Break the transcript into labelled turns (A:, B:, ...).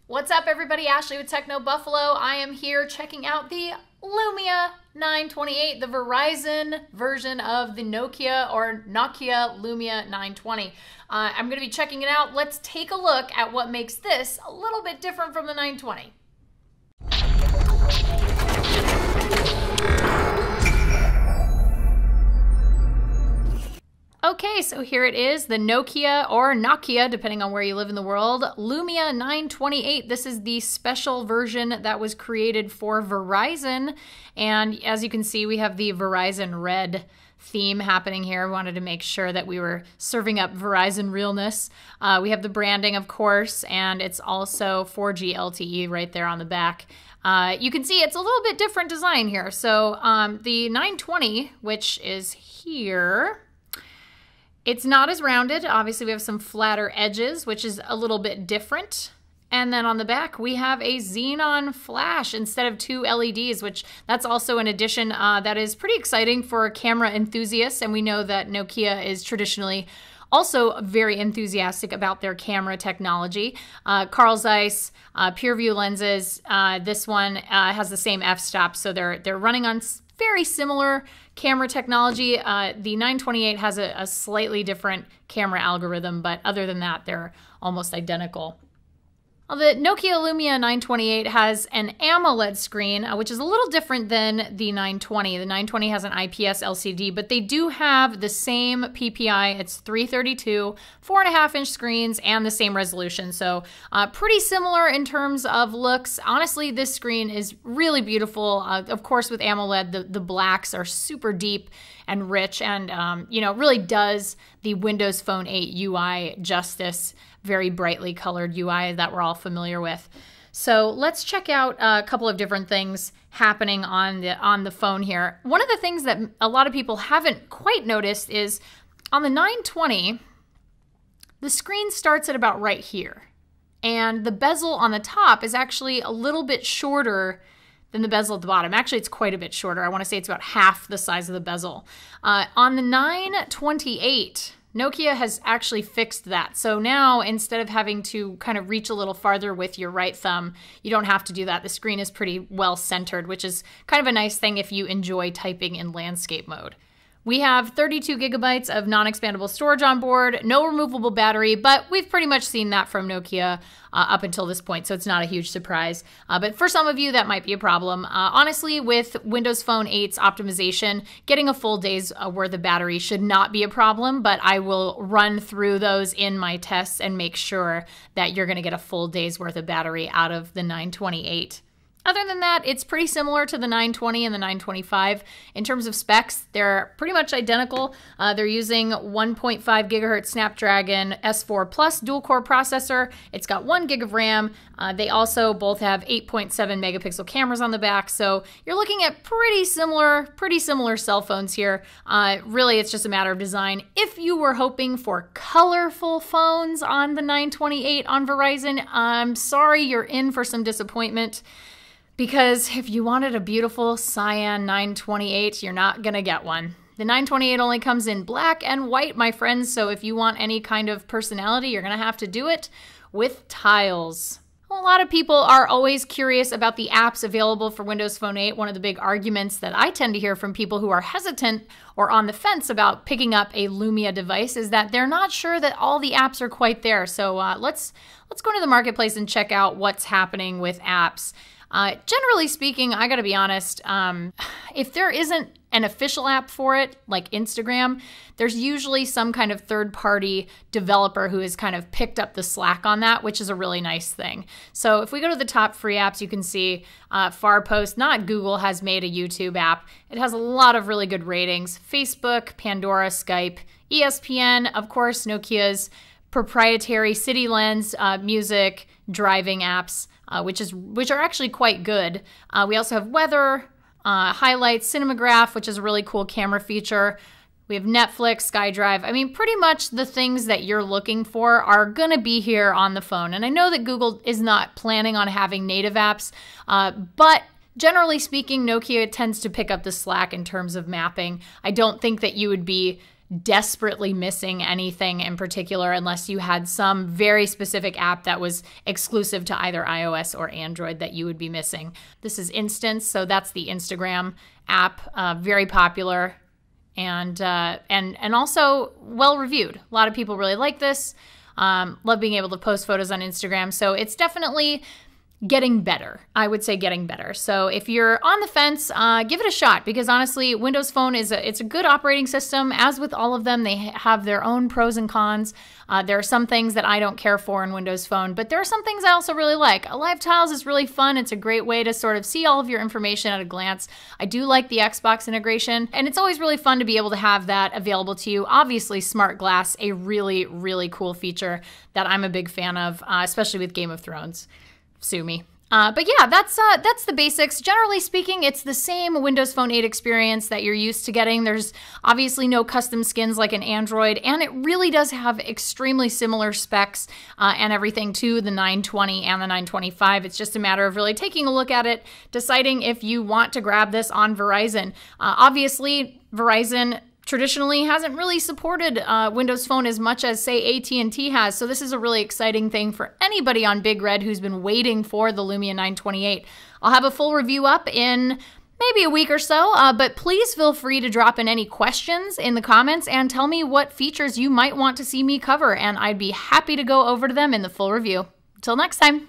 A: What's up, everybody? Ashley with Techno Buffalo. I am here checking out the Lumia 928, the Verizon version of the Nokia Lumia 920. I'm going to be checking it out. Let's take a look at what makes this a little bit different from the 920. Okay, so here it is, the Nokia, depending on where you live in the world, Lumia 928. This is the special version that was created for Verizon. And as you can see, we have the Verizon red theme happening here. We wanted to make sure that we were serving up Verizon realness. We have the branding, of course, and it's also 4G LTE right there on the back. You can see it's a little bit different design here. So the 920, which is here, it's not as rounded. Obviously, we have some flatter edges, which is a little bit different. And then on the back, we have a xenon flash instead of two LEDs, which that's also an addition that is pretty exciting for camera enthusiasts. And we know that Nokia is traditionally also very enthusiastic about their camera technology. Carl Zeiss, PureView lenses. This one has the same f-stop, so they're running on very similar camera technology. The 928 has a slightly different camera algorithm, but other than that, they're almost identical. The Nokia Lumia 928 has an AMOLED screen, which is a little different than the 920. The 920 has an IPS LCD, but they do have the same PPI. It's 332, 4.5-inch screens, and the same resolution. So pretty similar in terms of looks. Honestly, this screen is really beautiful. Of course, with AMOLED, the blacks are super deep and rich, and really does the Windows Phone 8 UI justice. Very brightly colored UI that we're all familiar with. So let's check out a couple of different things happening on the phone here. One of the things that a lot of people haven't quite noticed is on the 920, the screen starts at about right here. And the bezel on the top is actually a little bit shorter than the bezel at the bottom. Actually, it's quite a bit shorter. I want to say it's about half the size of the bezel. On the 928, Nokia has actually fixed that. So now, instead of having to kind of reach a little farther with your right thumb, you don't have to do that. The screen is pretty well centered, which is kind of a nice thing if you enjoy typing in landscape mode. We have 32 gigabytes of non-expandable storage on board, no removable battery, but we've pretty much seen that from Nokia up until this point, so it's not a huge surprise. But for some of you, that might be a problem. Honestly, with Windows Phone 8's optimization, getting a full day's worth of battery should not be a problem, but I will run through those in my tests and make sure that you're going to get a full day's worth of battery out of the 928. Other than that, it's pretty similar to the 920 and the 925. In terms of specs, they're pretty much identical. They're using 1.5 gigahertz Snapdragon S4 Plus dual-core processor. It's got 1 gig of RAM. They also both have 8.7 megapixel cameras on the back. So you're looking at pretty similar cell phones here. Really, it's just a matter of design. If you were hoping for colorful phones on the 928 on Verizon, I'm sorry, you're in for some disappointment. Because if you wanted a beautiful cyan 928, you're not going to get one. The 928 only comes in black and white, my friends, so if you want any kind of personality, you're going to have to do it with tiles. A lot of people are always curious about the apps available for Windows Phone 8. One of the big arguments that I tend to hear from people who are hesitant or on the fence about picking up a Lumia device is that they're not sure that all the apps are quite there. So let's go to the marketplace and check out what's happening with apps. Generally speaking, I gotta be honest, if there isn't an official app for it, like Instagram, there's usually some kind of third-party developer who has kind of picked up the slack on that, which is a really nice thing. So if we go to the top free apps, you can see Farpost, not Google, has made a YouTube app. It has a lot of really good ratings. Facebook, Pandora, Skype, ESPN, of course, Nokia's proprietary CityLens, music, driving apps, which are actually quite good. We also have weather, highlights, Cinemagraph, which is a really cool camera feature. We have Netflix, SkyDrive. I mean, pretty much the things that you're looking for are going to be here on the phone. And I know that Google is not planning on having native apps, but generally speaking, Nokia tends to pick up the slack in terms of mapping. I don't think that you would be desperately missing anything in particular unless you had some very specific app that was exclusive to either iOS or Android that you would be missing. This is Instance, so that's the Instagram app, very popular and also well reviewed. A lot of people really like this. Love being able to post photos on Instagram, so it's definitely getting better. I would say getting better. So if you're on the fence, give it a shot, because honestly, Windows Phone it's a good operating system. As with all of them, they have their own pros and cons. There are some things that I don't care for in Windows Phone, but there are some things I also really like. Live Tiles is really fun. It's a great way to sort of see all of your information at a glance. I do like the Xbox integration, and it's always really fun to be able to have that available to you. Obviously, Smart Glass, a really, really cool feature that I'm a big fan of, especially with Game of Thrones. Sue me. But yeah, that's the basics. Generally speaking, it's the same Windows Phone 8 experience that you're used to getting. There's obviously no custom skins like an Android, and it really does have extremely similar specs and everything to the 920 and the 925. It's just a matter of really taking a look at it, deciding if you want to grab this on Verizon. Obviously, Verizon traditionally hasn't really supported Windows Phone as much as, say, AT&T has. So this is a really exciting thing for anybody on Big Red who's been waiting for the Lumia 928. I'll have a full review up in maybe a week or so, but please feel free to drop in any questions in the comments and tell me what features you might want to see me cover, and I'd be happy to go over to them in the full review. Until next time.